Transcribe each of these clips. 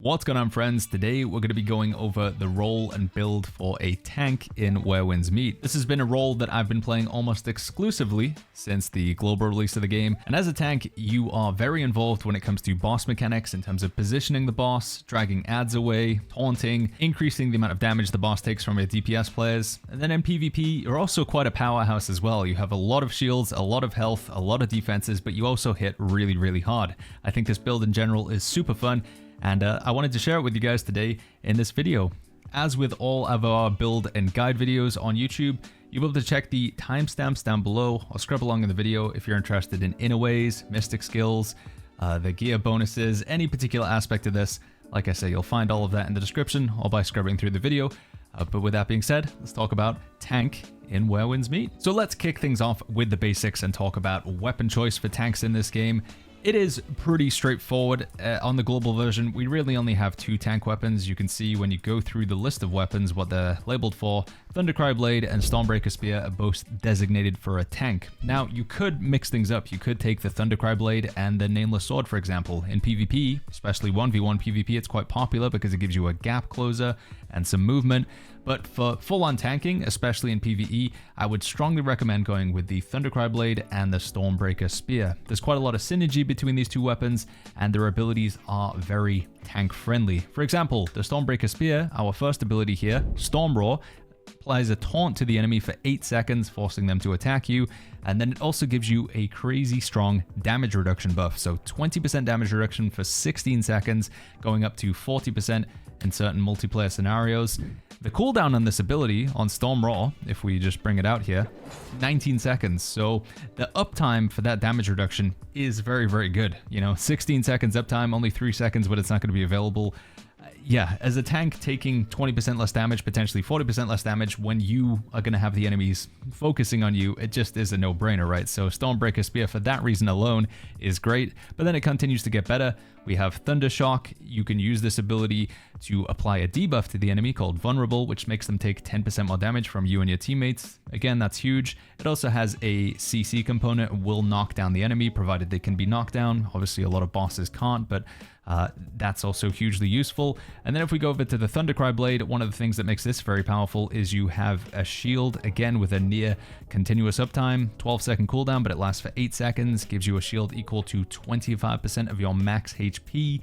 What's going on, friends? Today we're going to be going over the role and build for a tank in Where Winds Meet. This has been a role that I've been playing almost exclusively since the global release of the game, and as a tank you are very involved when it comes to boss mechanics in terms of positioning the boss, dragging adds away, taunting, increasing the amount of damage the boss takes from your DPS players, and then in PvP you're also quite a powerhouse as well. You have a lot of shields, a lot of health, a lot of defenses, but you also hit really hard. I think this build in general is super fun, and I wanted to share it with you guys today in this video. As with all of our build and guide videos on YouTube, you'll be able to check the timestamps down below or scrub along in the video if you're interested in inner ways, mystic skills, the gear bonuses, any particular aspect of this. Like I say, you'll find all of that in the description or by scrubbing through the video. But with that being said, let's talk about tank in Where Winds Meet. So let's kick things off with the basics and talk about weapon choice for tanks in this game. It is pretty straightforward. On the global version, we really only have two tank weapons. You can see when you go through the list of weapons what they're labeled for. Thundercry Blade and Stormbreaker Spear are both designated for a tank. Now, you could mix things up. You could take the Thundercry Blade and the Nameless Sword, for example. In PvP, especially 1v1 PvP, it's quite popular because it gives you a gap closer and some movement. But for full-on tanking, especially in PvE, I would strongly recommend going with the Thundercry Blade and the Stormbreaker Spear. There's quite a lot of synergy between these two weapons, and their abilities are very tank-friendly. For example, the Stormbreaker Spear, our first ability here, Storm Roar, applies a taunt to the enemy for 8 seconds, forcing them to attack you, and then it also gives you a crazy strong damage reduction buff. So 20% damage reduction for 16 seconds, going up to 40% in certain multiplayer scenarios. The cooldown on this ability, on Storm Roar, if we just bring it out here, 19 seconds. So the uptime for that damage reduction is very good. You know, 16 seconds uptime, only 3 seconds, but it's not going to be available. Yeah, as a tank, taking 20% less damage, potentially 40% less damage when you are going to have the enemies focusing on you, it just is a no-brainer, right? So Stormbreaker Spear, for that reason alone, is great, but then it continues to get better. We have Thunder Shock. You can use this ability to apply a debuff to the enemy called Vulnerable, which makes them take 10% more damage from you and your teammates. Again, that's huge. It also has a CC component, will knock down the enemy, provided they can be knocked down. Obviously, a lot of bosses can't, but that's also hugely useful. And then if we go over to the Thundercry Blade, one of the things that makes this very powerful is you have a shield, again with a near continuous uptime, 12-second cooldown, but it lasts for 8 seconds, gives you a shield equal to 25% of your max HP.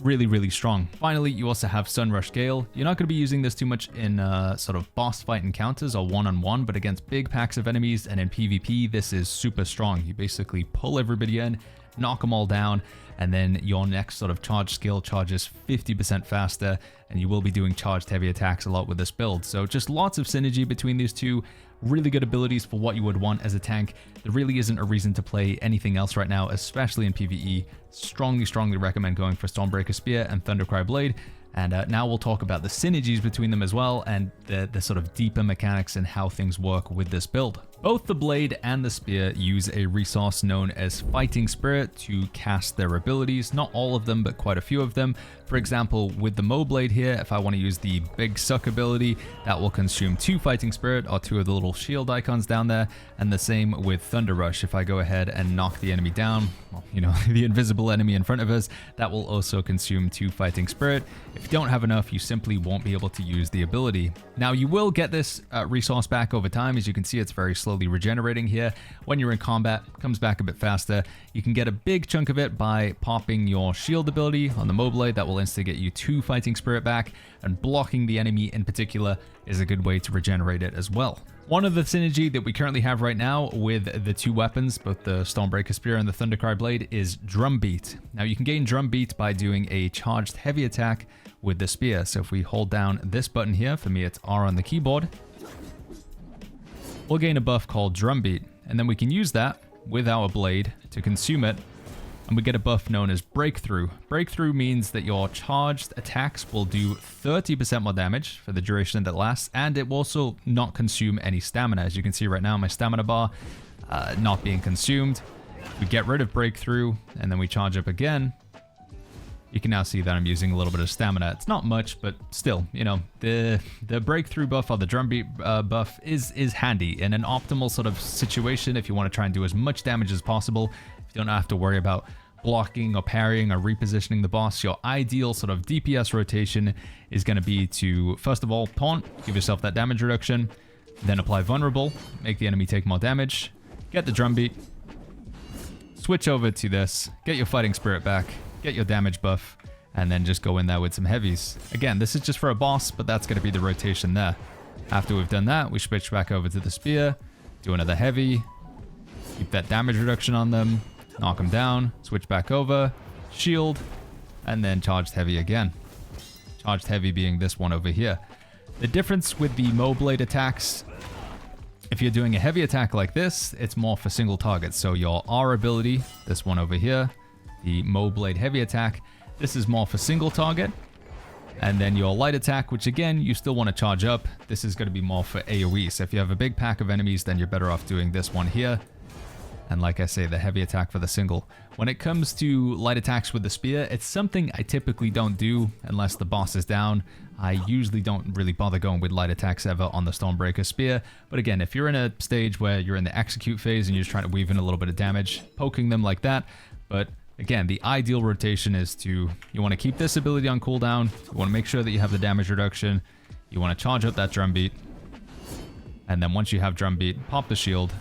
Really strong. Finally, you also have Sunrush Gale. You're not going to be using this too much in sort of boss fight encounters or one-on-one, but against big packs of enemies and in PvP, this is super strong. You basically pull everybody in, knock them all down, and then your next sort of charge skill charges 50% faster, and you will be doing charged heavy attacks a lot with this build. So just lots of synergy between these two. Really good abilities for what you would want as a tank. There really isn't a reason to play anything else right now, especially in PvE. Strongly recommend going for Stormbreaker Spear and Thundercry Blade. And now we'll talk about the synergies between them as well, and the sort of deeper mechanics and how things work with this build. Both the Blade and the Spear use a resource known as Fighting Spirit to cast their abilities. Not all of them, but quite a few of them. For example, with the Mo Blade here, if I want to use the Big Suck ability, that will consume 2 Fighting Spirit, or 2 of the little shield icons down there. And the same with Thunder Rush. If I go ahead and knock the enemy down, well, you know, the invisible enemy in front of us, that will also consume 2 Fighting Spirit. If you don't have enough, you simply won't be able to use the ability. Now, you will get this resource back over time. As you can see, it's very slowly regenerating here. When you're in combat, it comes back a bit faster. You can get a big chunk of it by popping your shield ability on the Mo Blade. That will instantly get you 2 Fighting Spirit back, and blocking the enemy in particular is a good way to regenerate it as well. One of the synergy that we currently have right now with the two weapons, both the Stormbreaker Spear and the Thundercry Blade, is Drumbeat. Now you can gain Drumbeat by doing a charged heavy attack with the Spear. So if we hold down this button here, for me it's R on the keyboard, we'll gain a buff called Drumbeat, and then we can use that with our blade to consume it, and we get a buff known as Breakthrough. Breakthrough means that your charged attacks will do 30% more damage for the duration that lasts, and it will also not consume any stamina. As you can see right now, my stamina bar not being consumed. We get rid of Breakthrough, and then we charge up again. You can now see that I'm using a little bit of stamina. It's not much, but still, you know, the Breakthrough buff or the Drumbeat buff is handy in an optimal sort of situation if you want to try and do as much damage as possible. If you don't have to worry about blocking or parrying or repositioning the boss, your ideal sort of DPS rotation is going to be to, first of all, taunt, give yourself that damage reduction, then apply vulnerable, make the enemy take more damage, get the drum beat, switch over to this, get your fighting spirit back, get your damage buff, and then just go in there with some heavies. Again, this is just for a boss, but that's going to be the rotation there. After we've done that, we switch back over to the spear, do another heavy, keep that damage reduction on them, knock them down, switch back over, shield, and then charged heavy again. Charged heavy being this one over here. The difference with the Mo Blade attacks, if you're doing a heavy attack like this, it's more for single targets. So your R ability, this one over here, the Mo Blade heavy attack, this is more for single target. And then your light attack, which again, you still want to charge up. This is going to be more for AoE. So if you have a big pack of enemies, then you're better off doing this one here. And like I say, the heavy attack for the single. When it comes to light attacks with the spear, it's something I typically don't do unless the boss is down. I usually don't really bother going with light attacks ever on the Stormbreaker spear. But again, if you're in a stage where you're in the execute phase and you're just trying to weave in a little bit of damage, poking them like that. But again, the ideal rotation is to, you want to keep this ability on cooldown. You want to make sure that you have the damage reduction. You want to charge up that drum beat. And then once you have drum beat, pop the shield.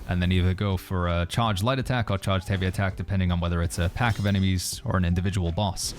And then either go for a charged light attack or charged heavy attack, depending on whether it's a pack of enemies or an individual boss.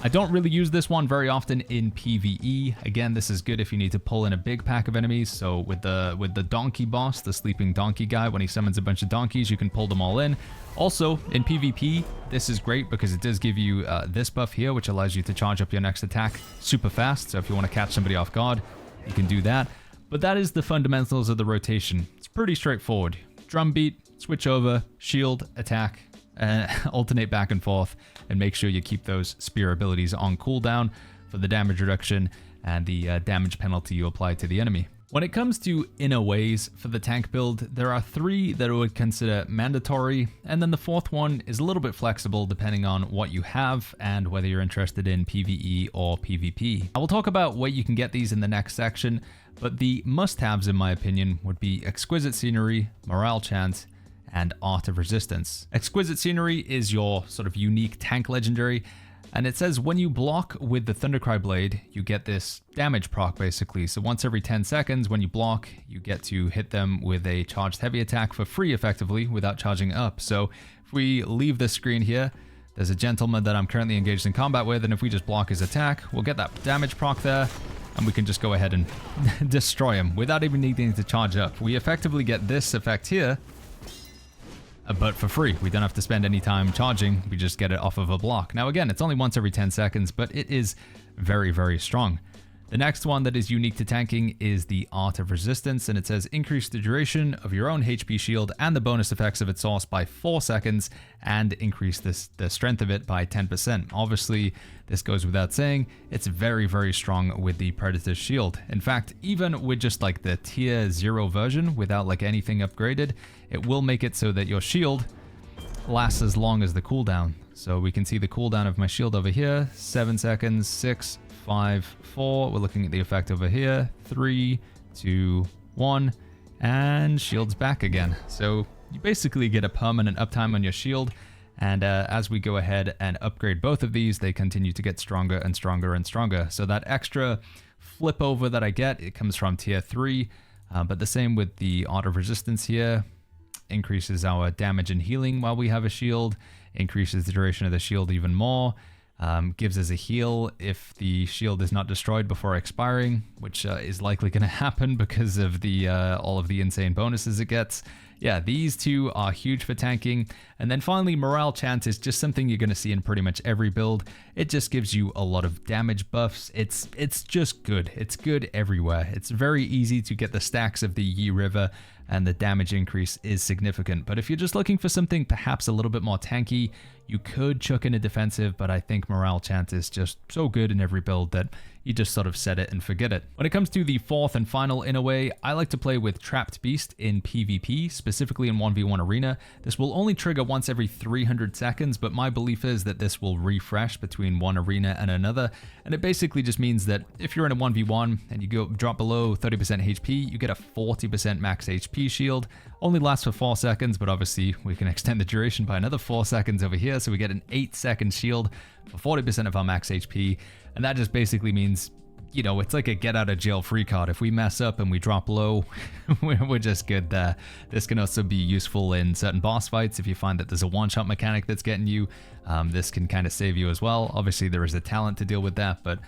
I don't really use this one very often in PvE. Again, this is good if you need to pull in a big pack of enemies. So with the donkey boss, the sleeping donkey guy, when he summons a bunch of donkeys, you can pull them all in. Also, in PvP, this is great because it does give you this buff here, which allows you to charge up your next attack super fast. So if you want to catch somebody off guard, you can do that. But that is the fundamentals of the rotation. It's pretty straightforward. Drum beat, switch over, shield, attack, alternate back and forth, and make sure you keep those spear abilities on cooldown for the damage reduction and the damage penalty you apply to the enemy. When it comes to inner ways for the tank build, there are 3 that I would consider mandatory, and then the 4th one is a little bit flexible depending on what you have and whether you're interested in PvE or PvP. I will talk about where you can get these in the next section, but the must-haves in my opinion would be Exquisite Scenery, Morale Chant, and Art of Resistance. Exquisite Scenery is your sort of unique tank legendary, and it says when you block with the Thundercry Blade, you get this damage proc basically. So once every 10 seconds when you block, you get to hit them with a charged heavy attack for free effectively without charging up. So if we leave this screen here, there's a gentleman that I'm currently engaged in combat with, and if we just block his attack, we'll get that damage proc there, and we can just go ahead and destroy him without even needing to charge up. We effectively get this effect here, but for free. We don't have to spend any time charging. We just get it off of a block. Now again, it's only once every 10 seconds, but it is very, very strong. The next one that is unique to tanking is the Art of Resistance, and it says increase the duration of your own HP shield and the bonus effects of its source by 4 seconds and increase the strength of it by 10%. Obviously, this goes without saying, it's very, very strong with the Predator's shield. In fact, even with just like the tier 0 version without like anything upgraded, it will make it so that your shield lasts as long as the cooldown. So we can see the cooldown of my shield over here, 7 seconds, 6, 5, 4. We're looking at the effect over here, 3, 2, 1, and shield's back again. So you basically get a permanent uptime on your shield, and as we go ahead and upgrade both of these, they continue to get stronger and stronger and stronger. So that extra flip over that I get, it comes from tier 3, but the same with the Art of Resistance here. Increases our damage and healing while we have a shield, increases the duration of the shield even more, gives us a heal if the shield is not destroyed before expiring, which is likely going to happen because of the all of the insane bonuses it gets. Yeah, these two are huge for tanking. And then finally, Morale Chant is just something you're going to see in pretty much every build. It just gives you a lot of damage buffs. It's just good. It's good everywhere. It's very easy to get the stacks of the Yi River, and the damage increase is significant. But if you're just looking for something perhaps a little bit more tanky, you could chuck in a defensive, but I think Morale Chant is just so good in every build that you just sort of set it and forget it. When it comes to the fourth and final in a way, I like to play with Trapped Beast in PvP, specifically in 1v1 arena. This will only trigger once every 300 seconds, but my belief is that this will refresh between one arena and another, and it basically just means that if you're in a 1v1 and you drop below 30% HP, you get a 40% max HP shield. Only lasts for 4 seconds, but obviously we can extend the duration by another 4 seconds over here, so we get an 8-second shield for 40% of our max HP, and that just basically means, you know, it's like a get out of jail free card. If we mess up and we drop low, we're just good there. This can also be useful in certain boss fights. If you find that there's a one-shot mechanic that's getting you, this can kind of save you as well. Obviously there is a talent to deal with that, but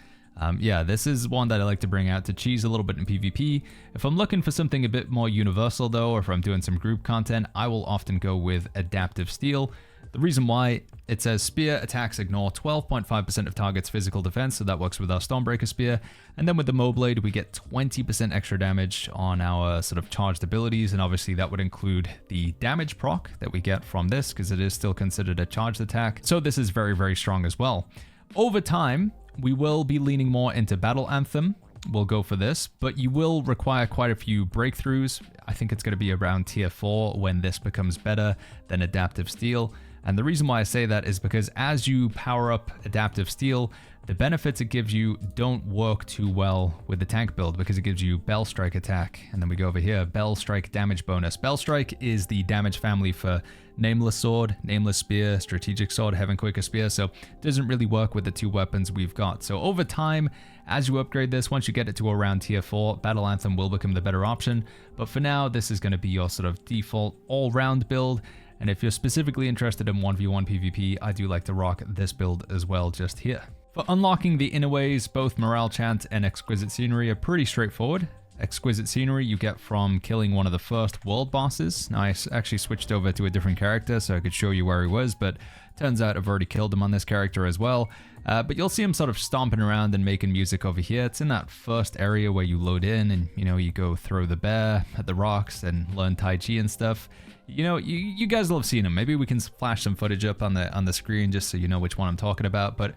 yeah, this is one that I like to bring out to cheese a little bit in PvP. If I'm looking for something a bit more universal though, or if I'm doing some group content, I will often go with Adaptive Steel. The reason why, it says spear attacks ignore 12.5% of target's physical defense, so that works with our Stormbreaker spear. And then with the Moblade, we get 20% extra damage on our sort of charged abilities, and obviously that would include the damage proc that we get from this, because it is still considered a charged attack. So this is very, very strong as well. Over time, we will be leaning more into Battle Anthem. We'll go for this, but you will require quite a few breakthroughs. I think it's going to be around tier 4 when this becomes better than Adaptive Steel. And the reason why I say that is because as you power up Adaptive Steel, the benefits it gives you don't work too well with the tank build, because it gives you Bell Strike attack. And then we go over here, Bell Strike damage bonus. Bell Strike is the damage family for Nameless Sword, Nameless Spear, Strategic Sword, Heaven Quaker Spear, so it doesn't really work with the two weapons we've got. So over time, as you upgrade this, once you get it to around tier 4, Battle Anthem will become the better option. But for now, this is going to be your sort of default all-round build. And if you're specifically interested in 1v1 PvP, I do like to rock this build as well just here. For unlocking the inner ways, both Morale Chant and Exquisite Scenery are pretty straightforward. Exquisite Scenery you get from killing one of the first world bosses. Now I actually switched over to a different character so I could show you where he was, but turns out I've already killed him on this character as well. But you'll see him sort of stomping around and making music over here. It's in that first area where you load in and, you know, you go throw the bear at the rocks and learn Tai Chi and stuff. You know, you guys will have seen him. Maybe we can flash some footage up on the screen just so you know which one I'm talking about. But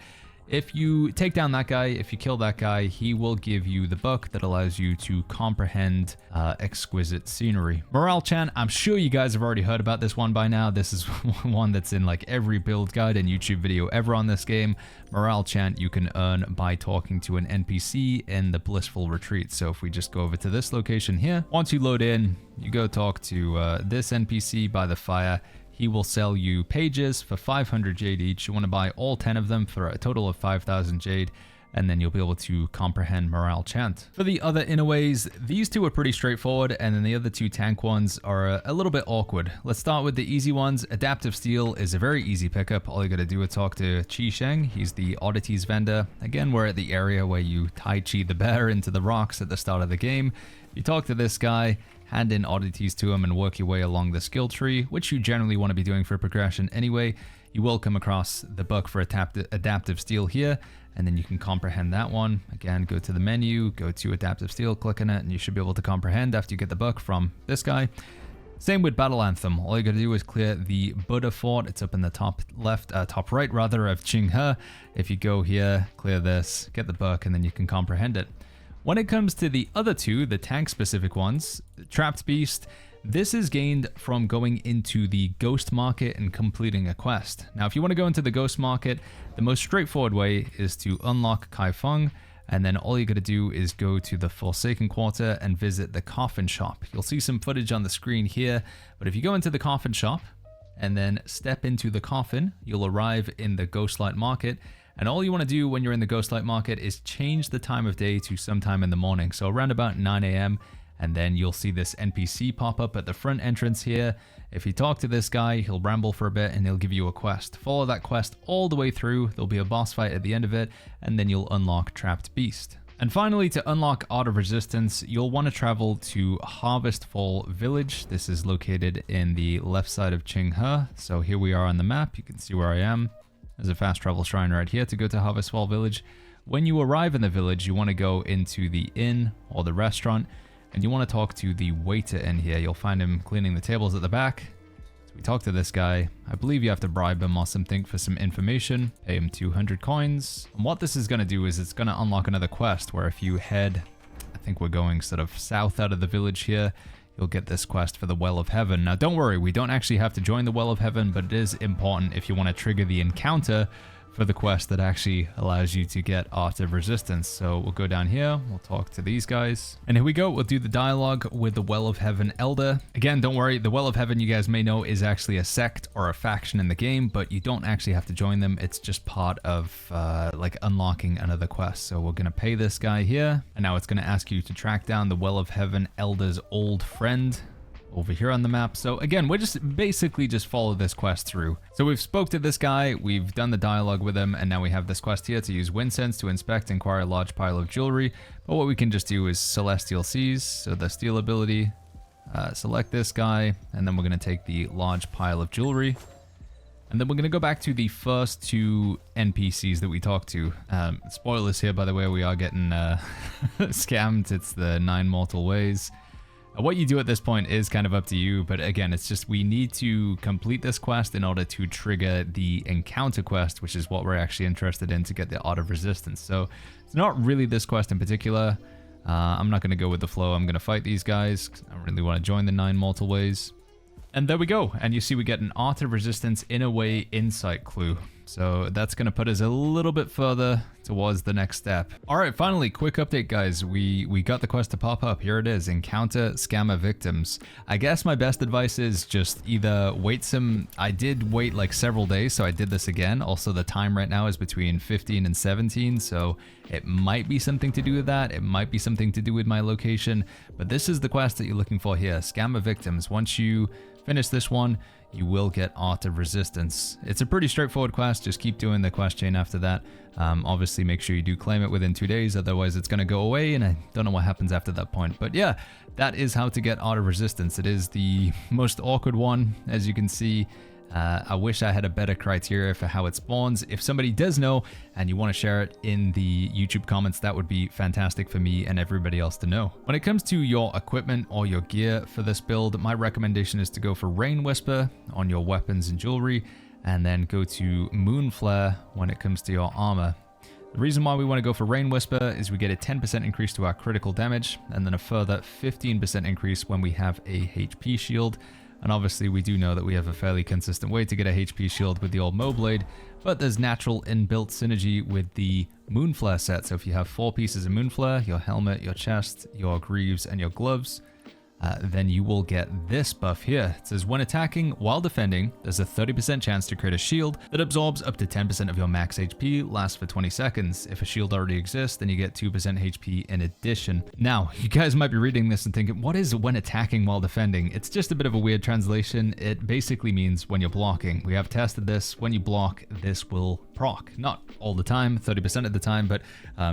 if you take down that guy, if you kill that guy, he will give you the book that allows you to comprehend Exquisite Scenery. Morale Chant, I'm sure you guys have already heard about this one by now. This is one that's in like every build guide and YouTube video ever on this game. Morale Chant you can earn by talking to an NPC in the Blissful Retreat. So if we just go over to this location here, once you load in, you go talk to this NPC by the fire. He will sell you pages for 500 jade each. You want to buy all 10 of them for a total of 5,000 jade, and then you'll be able to comprehend Morale Chant. For the other inner ways, these two are pretty straightforward, and then the other two tank ones are a little bit awkward. Let's start with the easy ones. Adaptive Steel is a very easy pickup. All you gotta do is talk to Chi Sheng. He's the oddities vendor. Again, we're at the area where you Tai Chi the bear into the rocks at the start of the game. You talk to this guy, hand in oddities to him, and work your way along the skill tree, which you generally want to be doing for progression anyway. You will come across the book for Adaptive Steel here, and then you can comprehend that one. Again, go to the menu, go to Adaptive Steel, click on it, and you should be able to comprehend after you get the book from this guy. Same with Battle Anthem. All you gotta do is clear the Buddha Fort. It's up in the top left, top right rather, of Qinghe. If you go here, clear this, get the book, and then you can comprehend it. When it comes to the other two, the tank-specific ones, Trapped Beast, this is gained from going into the Ghost Market and completing a quest. Now, if you want to go into the Ghost Market, the most straightforward way is to unlock Kai Feng, and then all you got to do is go to the Forsaken Quarter and visit the Coffin Shop. You'll see some footage on the screen here, but if you go into the Coffin Shop and then step into the coffin, you'll arrive in the Ghostlight Market. And all you want to do when you're in the Ghostlight Market is change the time of day to sometime in the morning. So around about 9 a.m. And then you'll see this NPC pop up at the front entrance here. If you talk to this guy, he'll ramble for a bit and he'll give you a quest. Follow that quest all the way through. There'll be a boss fight at the end of it, and then you'll unlock Trapped Beast. And finally, to unlock Art of Resistance, you'll want to travel to Harvestfall Village. This is located in the left side of Qinghe. So here we are on the map. You can see where I am. There's a fast travel shrine right here to go to Harvestfall Village. When you arrive in the village, you want to go into the inn or the restaurant, and you want to talk to the waiter in here. You'll find him cleaning the tables at the back. So We talk to this guy. I believe you have to bribe him or something for some information. Pay him 200 coins. And what this is going to do is it's going to unlock another quest where if you head, I think we're going sort of south out of the village here, you'll get this quest for the Well of Heaven. Now, don't worry, we don't actually have to join the Well of Heaven, but it is important if you want to trigger the encounter for the quest that actually allows you to get Art of Resistance. So we'll go down here, we'll talk to these guys. And here we go, we'll do the dialogue with the Well of Heaven Elder. Again, don't worry, the Well of Heaven, you guys may know, is actually a sect or a faction in the game, but you don't actually have to join them. It's just part of like unlocking another quest. So we're gonna pay this guy here, and now it's gonna ask you to track down the Well of Heaven Elder's old friend over here on the map. So again, we're just basically just follow this quest through. So we've spoke to this guy, we've done the dialogue with him, and now we have this quest here to use wind sense to inspect and acquire a large pile of jewelry. But what we can just do is Celestial Seas, so the steal ability, select this guy, and then we're going to take the large pile of jewelry. And then we're going to go back to the first two NPCs that we talked to. Spoilers here, by the way, we are getting scammed. It's the 9 mortal ways. What you do at this point is kind of up to you, but again, it's just we need to complete this quest in order to trigger the encounter quest, which is what we're actually interested in to get the Art of Resistance. So it's not really this quest in particular. I'm not going to go with the flow. I'm going to fight these guys. I don't really want to join the 9 mortal ways. And there we go. And you see we get an Art of Resistance Inner Way Insight clue. So that's going to put us a little bit further towards the next step. All right, finally, quick update, guys. We got the quest to pop up. Here it is, Encounter Scammer Victims. I guess my best advice is just either wait some... I did wait like several days, so I did this again. Also, the time right now is between 15 and 17, so it might be something to do with that. It might be something to do with my location, but this is the quest that you're looking for here, Scammer Victims. Once you finish this one, you will get Art of Resistance. It's a pretty straightforward quest. Just keep doing the quest chain after that. Obviously, make sure you do claim it within 2 days. Otherwise, it's going to go away, and I don't know what happens after that point. But yeah, that is how to get Art of Resistance. It is the most awkward one, as you can see. I wish I had a better criteria for how it spawns. If somebody does know and you want to share it in the YouTube comments, that would be fantastic for me and everybody else to know. When it comes to your equipment or your gear for this build, my recommendation is to go for Rain Whisper on your weapons and jewelry, and then go to Moon Flare when it comes to your armor. The reason why we want to go for Rain Whisper is we get a 10% increase to our critical damage, and then a further 15% increase when we have a HP shield. And obviously we do know that we have a fairly consistent way to get a HP shield with the old Moblade, but there's natural inbuilt synergy with the Moonflare set. So if you have 4 pieces of Moonflare, your helmet, your chest, your greaves, and your gloves, then you will get this buff here. It says when attacking while defending, there's a 30% chance to create a shield that absorbs up to 10% of your max HP, lasts for 20 seconds. If a shield already exists, then you get 2% HP in addition. Now, you guys might be reading this and thinking, what is when attacking while defending? It's just a bit of a weird translation. It basically means when you're blocking. We have tested this. When you block, this will proc. Not all the time, 30% of the time, but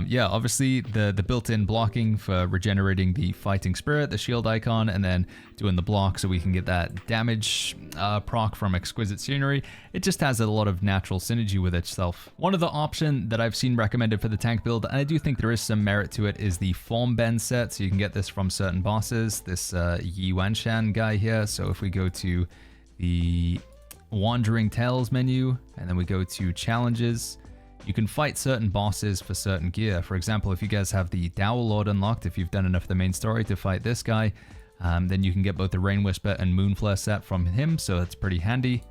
yeah, obviously the built-in blocking for regenerating the fighting spirit, the shield icon, and then doing the block so we can get that damage proc from Exquisite Scenery. It just has a lot of natural synergy with itself. One other option that I've seen recommended for the tank build, and I do think there is some merit to it, is the Form Bend set. So you can get this from certain bosses, this Yi Wanshan guy here. So if we go to the Wandering Tales menu, and then we go to challenges, you can fight certain bosses for certain gear. For example, if you guys have the Dower Lord unlocked, if you've done enough of the main story to fight this guy, then you can get both the Rain Whisper and Moonflare set from him, so that's pretty handy.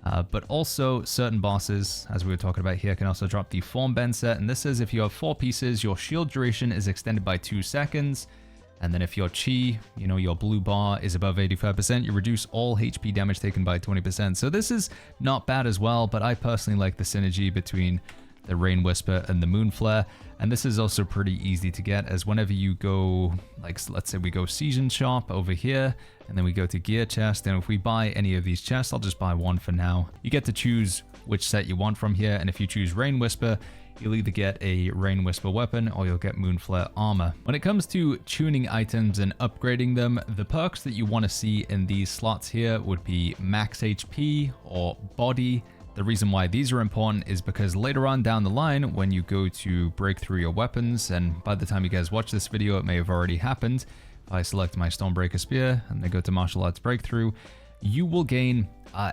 But also certain bosses, as we were talking about here, can also drop the Form Bend set, and this says if you have 4 pieces, your shield duration is extended by 2 seconds. And then if your chi, you know, your blue bar is above 85%, you reduce all HP damage taken by 20%. So this is not bad as well, but I personally like the synergy between the Rain Whisper and the Moonflare. And this is also pretty easy to get, as whenever you go, like let's say we go Season Shop over here, and then we go to Gear Chest, and if we buy any of these chests, I'll just buy one for now. You get to choose which set you want from here, and if you choose Rain Whisper, you'll either get a Rain Whisper weapon or you'll get Moonflare armor. When it comes to tuning items and upgrading them, the perks that you want to see in these slots here would be max HP or body. The reason why these are important is because later on down the line, when you go to break through your weapons, and by the time you guys watch this video, it may have already happened. If I select my Stormbreaker Spear and then go to Martial Arts Breakthrough, you will gain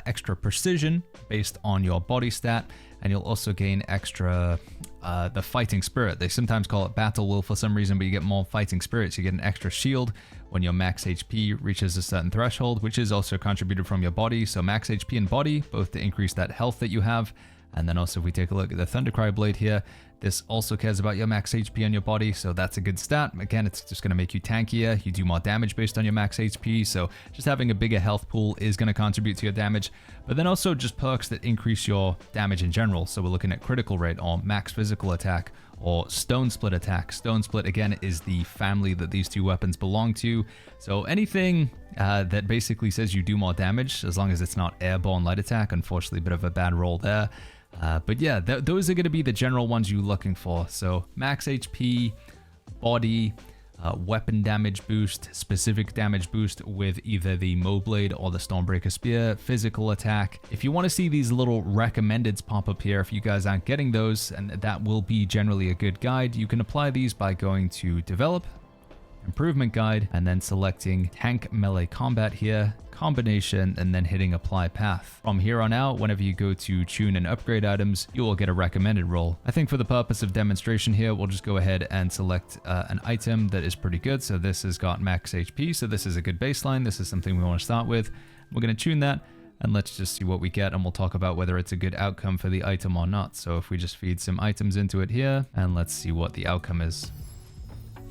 extra precision based on your body stat, and you'll also gain extra the fighting spirit. They sometimes call it battle will for some reason, but you get more fighting spirits. You get an extra shield when your max HP reaches a certain threshold, which is also contributed from your body. So max HP and body, both to increase that health that you have. And then also if we take a look at the Thundercry blade here, this also cares about your max HP on your body, so that's a good stat. Again, it's just going to make you tankier. You do more damage based on your max HP, so just having a bigger health pool is going to contribute to your damage. But then also just perks that increase your damage in general. So we're looking at critical rate or max physical attack or stone split attack. Stone split, again, is the family that these two weapons belong to. So anything that basically says you do more damage, as long as it's not airborne light attack, unfortunately a bit of a bad roll there. But yeah, those are going to be the general ones you're looking for. So max HP, body, weapon damage boost, specific damage boost with either the Mo Blade or the Stormbreaker Spear, physical attack. If you want to see these little recommendeds pop up here, if you guys aren't getting those, and that will be generally a good guide, you can apply these by going to Develop, Improvement Guide, and then selecting Tank Melee Combat here, Combination, and then hitting Apply Path. From here on out, whenever you go to tune and upgrade items, you will get a recommended roll. I think for the purpose of demonstration here, we'll just go ahead and select an item that is pretty good. So this has got max HP, so this is a good baseline. This is something we want to start with. We're going to tune that, and let's just see what we get, and we'll talk about whether it's a good outcome for the item or not. So if we just feed some items into it here, and let's see what the outcome is.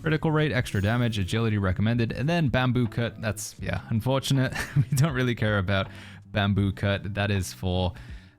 Critical rate, extra damage, agility recommended, and then bamboo cut. That's, yeah, unfortunate. We don't really care about bamboo cut. That is for,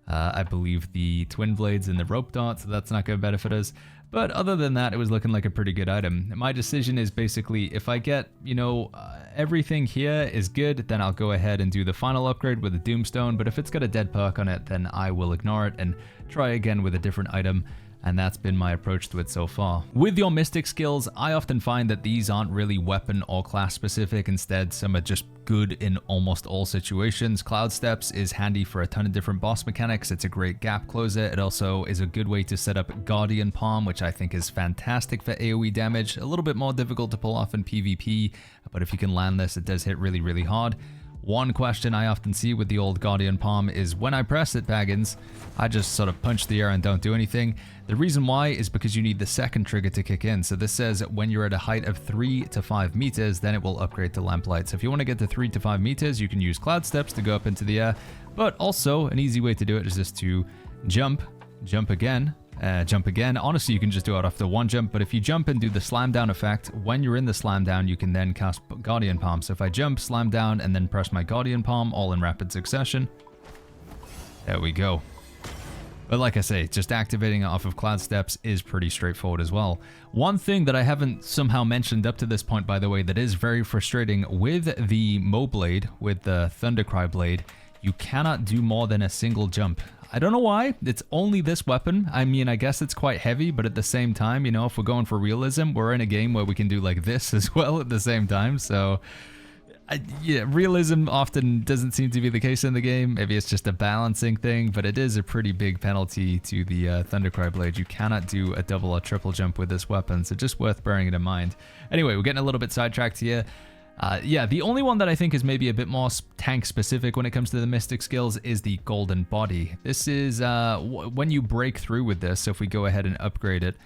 I believe, the twin blades and the rope dart, so that's not going to benefit us. But other than that, it was looking like a pretty good item. My decision is basically, if I get, you know, everything here is good, then I'll go ahead and do the final upgrade with the Doomstone. But if it's got a dead perk on it, then I will ignore it and try again with a different item. And that's been my approach to it so far. With your Mystic skills, I often find that these aren't really weapon or class specific. Instead, some are just good in almost all situations. Cloud Steps is handy for a ton of different boss mechanics. It's a great gap closer. It also is a good way to set up Guardian Palm, which I think is fantastic for AoE damage. A little bit more difficult to pull off in PvP, but if you can land this, it does hit really, really hard. One question I often see with the old Guardian Palm is when I press it, Baggins, I just sort of punch the air and don't do anything. The reason why is because you need the second trigger to kick in. So this says when you're at a height of 3 to 5 meters, then it will upgrade to Lamplight. So if you want to get to 3 to 5 meters, you can use Cloud Steps to go up into the air. But also, an easy way to do it is just to jump again. Jump again. Honestly, you can just do it after one jump, but if you jump and do the slam down effect, when you're in the slam down, you can then cast Guardian Palm. So if I jump, slam down, and then press my Guardian Palm all in rapid succession, there we go. But like I say, just activating it off of Cloud Steps is pretty straightforward as well. One thing that I haven't somehow mentioned up to this point, by the way, that is very frustrating with the Mo Blade, with the Thundercry blade, you cannot do more than a single jump. I don't know why. It's only this weapon. I mean, I guess it's quite heavy, but at the same time, you know, if we're going for realism, we're in a game where we can do like this as well at the same time. So, yeah, realism often doesn't seem to be the case in the game. Maybe it's just a balancing thing, but it is a pretty big penalty to the Thundercry blade. You cannot do a double or triple jump with this weapon, so just worth bearing it in mind. Anyway, we're getting a little bit sidetracked here. Yeah, the only one that I think is maybe a bit more tank specific when it comes to the Mystic skills is the Golden Body. This is when you break through with this, so if we go ahead and upgrade it,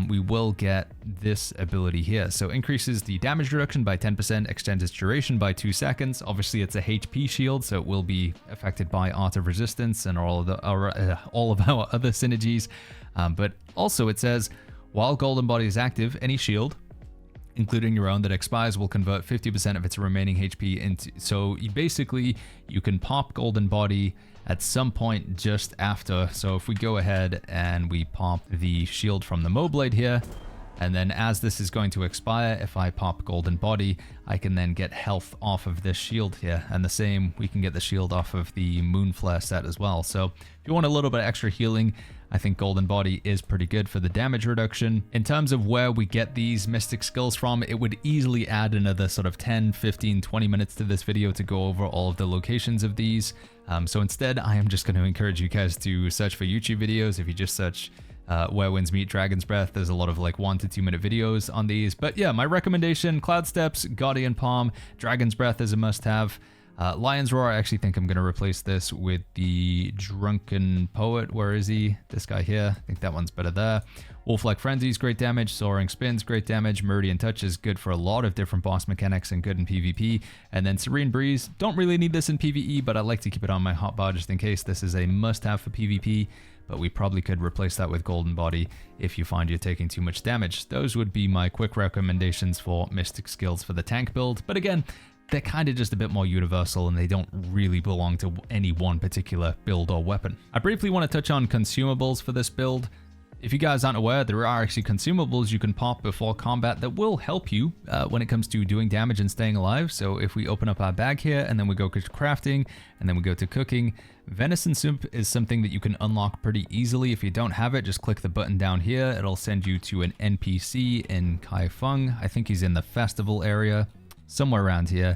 we will get this ability here. So increases the damage reduction by 10%, extends its duration by 2 seconds. Obviously it's a HP shield, so it will be affected by Art of Resistance and all of our other synergies. But also it says, while Golden Body is active, any shield, including your own, that expires will convert 50% of its remaining HP into... So you can pop Golden Body at some point just after. So if we go ahead and we pop the shield from the Mo Blade here, and then as this is going to expire, if I pop Golden Body, I can then get health off of this shield here. And the same, we can get the shield off of the Moon Flare set as well. So if you want a little bit extra healing, I think Golden Body is pretty good for the damage reduction. In terms of where we get these Mystic skills from, it would easily add another sort of 10, 15, 20 minutes to this video to go over all of the locations of these. So instead, I am just going to encourage you guys to search for YouTube videos. If you just search Where Winds Meet Dragon's Breath, there's a lot of like 1 to 2 minute videos on these. But yeah, my recommendation, Cloud Steps, Guardian Palm, Dragon's Breath is a must-have. Lion's Roar, I actually think I'm going to replace this with the Drunken Poet. Where is he? This guy here. I think that one's better there. Wolf-like Frenzy is great damage. Soaring Spins, great damage. Meridian Touch is good for a lot of different boss mechanics and good in PvP. And then Serene Breeze, don't really need this in PvE, but I like to keep it on my hotbar just in case. This is a must-have for PvP, but we probably could replace that with Golden Body if you find you're taking too much damage. Those would be my quick recommendations for Mystic skills for the tank build. But again, they're kind of just a bit more universal and they don't really belong to any one particular build or weapon. I briefly want to touch on consumables for this build. If you guys aren't aware, there are actually consumables you can pop before combat that will help you when it comes to doing damage and staying alive. So if we open up our bag here and then we go to crafting and then we go to cooking, venison soup is something that you can unlock pretty easily. If you don't have it, just click the button down here. It'll send you to an NPC in Kaifeng. I think he's in the festival area, somewhere around here.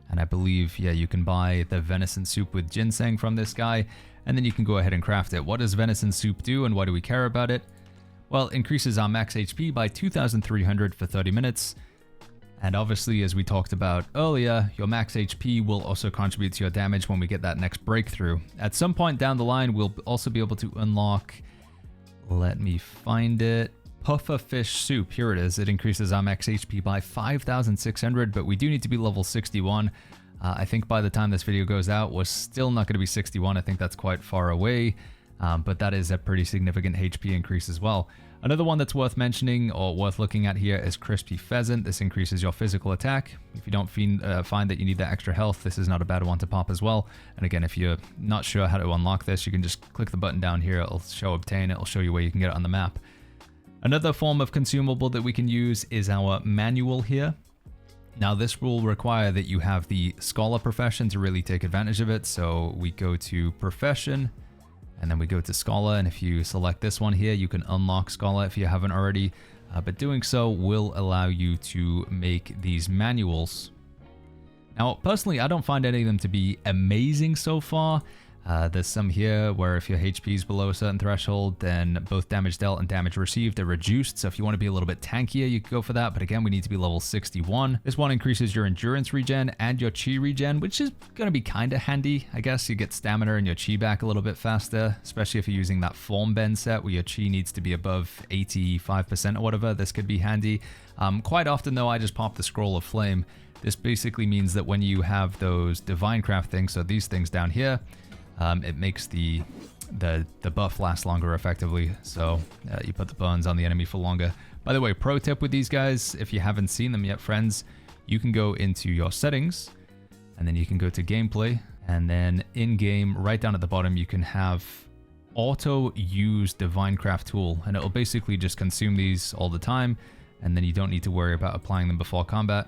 And I believe, yeah, you can buy the venison soup with ginseng from this guy, and then you can go ahead and craft it. What does venison soup do and why do we care about it? Well, it increases our max HP by 2,300 for 30 minutes. And obviously, as we talked about earlier, your max HP will also contribute to your damage when we get that next breakthrough. At some point down the line, we'll also be able to unlock, let me find it, Puffer Fish Soup. Here it is. It increases our max HP by 5,600, but we do need to be level 61. I think by the time this video goes out, we're still not going to be 61. I think that's quite far away, but that is a pretty significant HP increase as well. Another one that's worth mentioning or worth looking at here is Crispy Pheasant. This increases your physical attack. If you don't find that you need that extra health, this is not a bad one to pop as well. And again, if you're not sure how to unlock this, you can just click the button down here. It'll show Obtain. It'll show you where you can get it on the map. Another form of consumable that we can use is our manual here. Now this will require that you have the Scholar profession to really take advantage of it. So we go to Profession and then we go to Scholar, and if you select this one here, you can unlock Scholar if you haven't already. But doing so will allow you to make these manuals. Now personally, I don't find any of them to be amazing so far. There's some here where if your HP is below a certain threshold, then both damage dealt and damage received are reduced. So if you want to be a little bit tankier, you can go for that. But again, we need to be level 61. This one increases your endurance regen and your chi regen, which is going to be kind of handy. I guess you get stamina and your chi back a little bit faster, especially if you're using that form bend set where your chi needs to be above 85% or whatever. This could be handy. Quite often though, I just pop the Scroll of Flame. This basically means that when you have those divine craft things, so these things down here, it makes the buff last longer effectively, so you put the burns on the enemy for longer. By the way, pro tip with these guys, if you haven't seen them yet, friends, you can go into your settings, and then you can go to gameplay, and then in-game, right down at the bottom, you can have auto use divine craft tool, and it'll basically just consume these all the time, and then you don't need to worry about applying them before combat.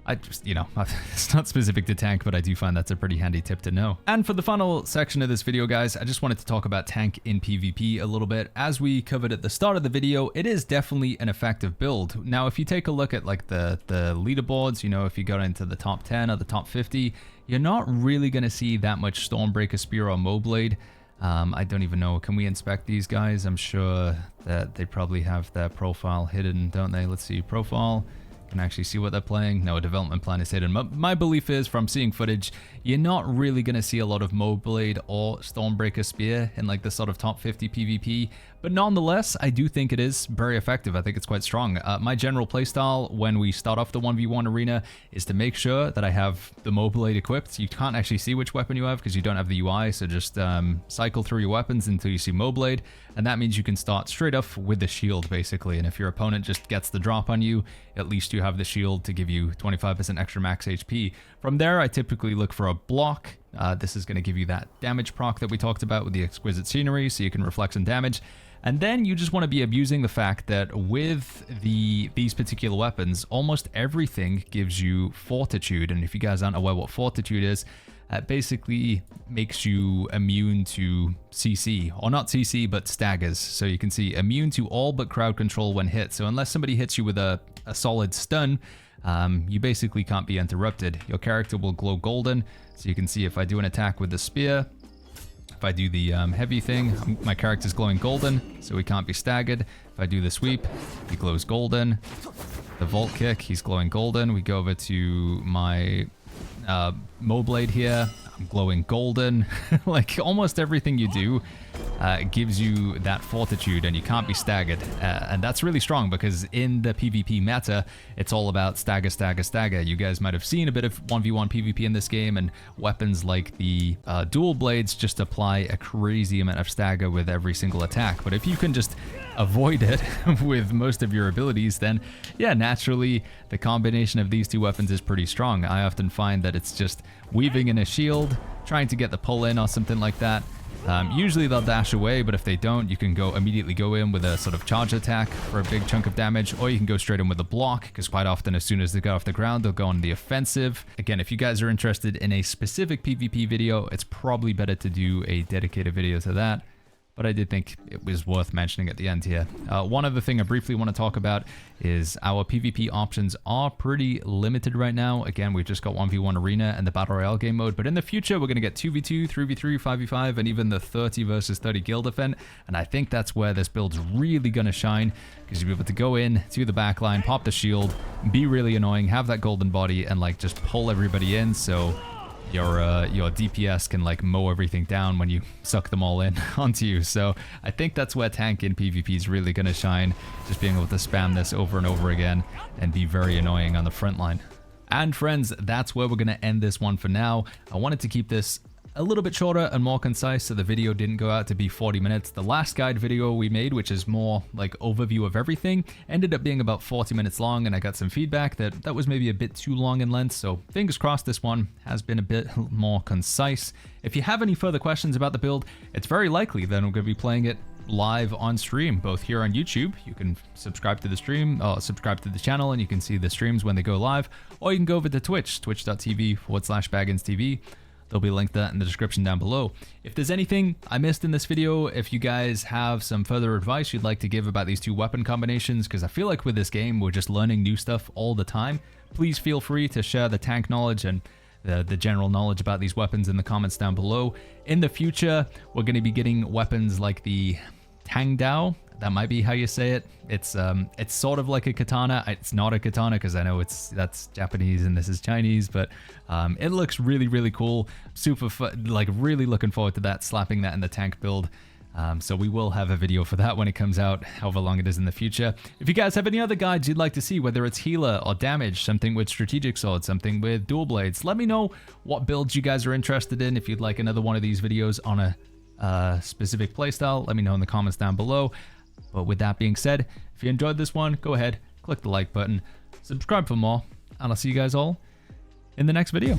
I just, you know, it's not specific to tank, but I do find that's a pretty handy tip to know. And for the final section of this video, guys, I just wanted to talk about tank in PvP a little bit. As we covered at the start of the video, it is definitely an effective build. Now, if you take a look at like the leaderboards, you know, if you got into the top 10 or the top 50, you're not really going to see that much Stormbreaker Spear or Moblade. I don't even know. Can we inspect these guys? I'm sure that they probably have their profile hidden, don't they? Let's see, profile. Can actually see what they're playing. No, a development plan is hidden. My belief is, from seeing footage, you're not really going to see a lot of Moblade or Stormbreaker Spear in like the sort of top 50 PvP, but nonetheless, I do think it is very effective. I think it's quite strong. My general playstyle when we start off the 1v1 arena is to make sure that I have the Moblade equipped. You can't actually see which weapon you have because you don't have the UI, so just cycle through your weapons until you see Moblade, and that means you can start straight off with the shield basically, and if your opponent just gets the drop on you, at least you have the shield to give you 25% extra max HP. From there, I typically look for a block. This is going to give you that damage proc that we talked about with the exquisite scenery, so you can reflect some damage. And then you just want to be abusing the fact that with these particular weapons, almost everything gives you fortitude. And if you guys aren't aware what fortitude is, it basically makes you immune to CC, or not CC, but staggers. So you can see immune to all but crowd control when hit. So unless somebody hits you with a solid stun, you basically can't be interrupted. Your character will glow golden. So you can see if I do an attack with the spear, if I do the heavy thing, my character's glowing golden, so he can't be staggered. If I do the sweep, he glows golden. The vault kick, he's glowing golden. We go over to my Moblade here. I'm glowing golden. Like almost everything you do gives you that fortitude, and you can't be staggered. And that's really strong because in the PvP meta, it's all about stagger, stagger, stagger. You guys might have seen a bit of 1v1 PvP in this game, and weapons like the dual blades just apply a crazy amount of stagger with every single attack. But if you can just avoid it with most of your abilities, then yeah, naturally the combination of these two weapons is pretty strong. I often find that it's just weaving in a shield, trying to get the pull in or something like that. Usually they'll dash away, but if they don't, you can immediately go in with a sort of charge attack for a big chunk of damage, or you can go straight in with a block, because quite often as soon as they get off the ground, they'll go on the offensive. Again, if you guys are interested in a specific PvP video, it's probably better to do a dedicated video to that. But I did think it was worth mentioning at the end here. One other thing I briefly want to talk about is our PvP options are pretty limited right now. Again, we've just got 1v1 arena and the Battle Royale game mode, but in the future, we're going to get 2v2, 3v3, 5v5, and even the 30 versus 30 guild event. And I think that's where this build's really going to shine, because you'll be able to go in to the backline, pop the shield, be really annoying, have that golden body, and like just pull everybody in. So your DPS can like mow everything down when you suck them all in onto you. So I think that's where tank in PvP is really going to shine, just being able to spam this over and over again and be very annoying on the front line. And friends, that's where we're going to end this one for now. I wanted to keep this a little bit shorter and more concise, so the video didn't go out to be 40 minutes. The last guide video we made, which is more like overview of everything, ended up being about 40 minutes long, and I got some feedback that that was maybe a bit too long in length, so fingers crossed this one has been a bit more concise. If you have any further questions about the build, it's very likely that I'm going to be playing it live on stream, both here on YouTube. You can subscribe to the stream, or subscribe to the channel, and you can see the streams when they go live, or you can go over to Twitch, twitch.tv/BagginsTV. There'll be a link to that in the description down below. If there's anything I missed in this video, if you guys have some further advice you'd like to give about these two weapon combinations, because I feel like with this game, we're just learning new stuff all the time, please feel free to share the tank knowledge and the general knowledge about these weapons in the comments down below. In the future, we're going to be getting weapons like the Tang Dao. That might be how you say it. It's sort of like a katana. It's not a katana because I know that's Japanese and this is Chinese, but it looks really, really cool. Super fun, like really looking forward to that, slapping that in the tank build. So we will have a video for that when it comes out, however long it is in the future. If you guys have any other guides you'd like to see, whether it's healer or damage, something with strategic swords, something with dual blades, let me know what builds you guys are interested in. If you'd like another one of these videos on a specific playstyle, let me know in the comments down below. But with that being said, if you enjoyed this one, go ahead, click the like button, subscribe for more, and I'll see you guys all in the next video.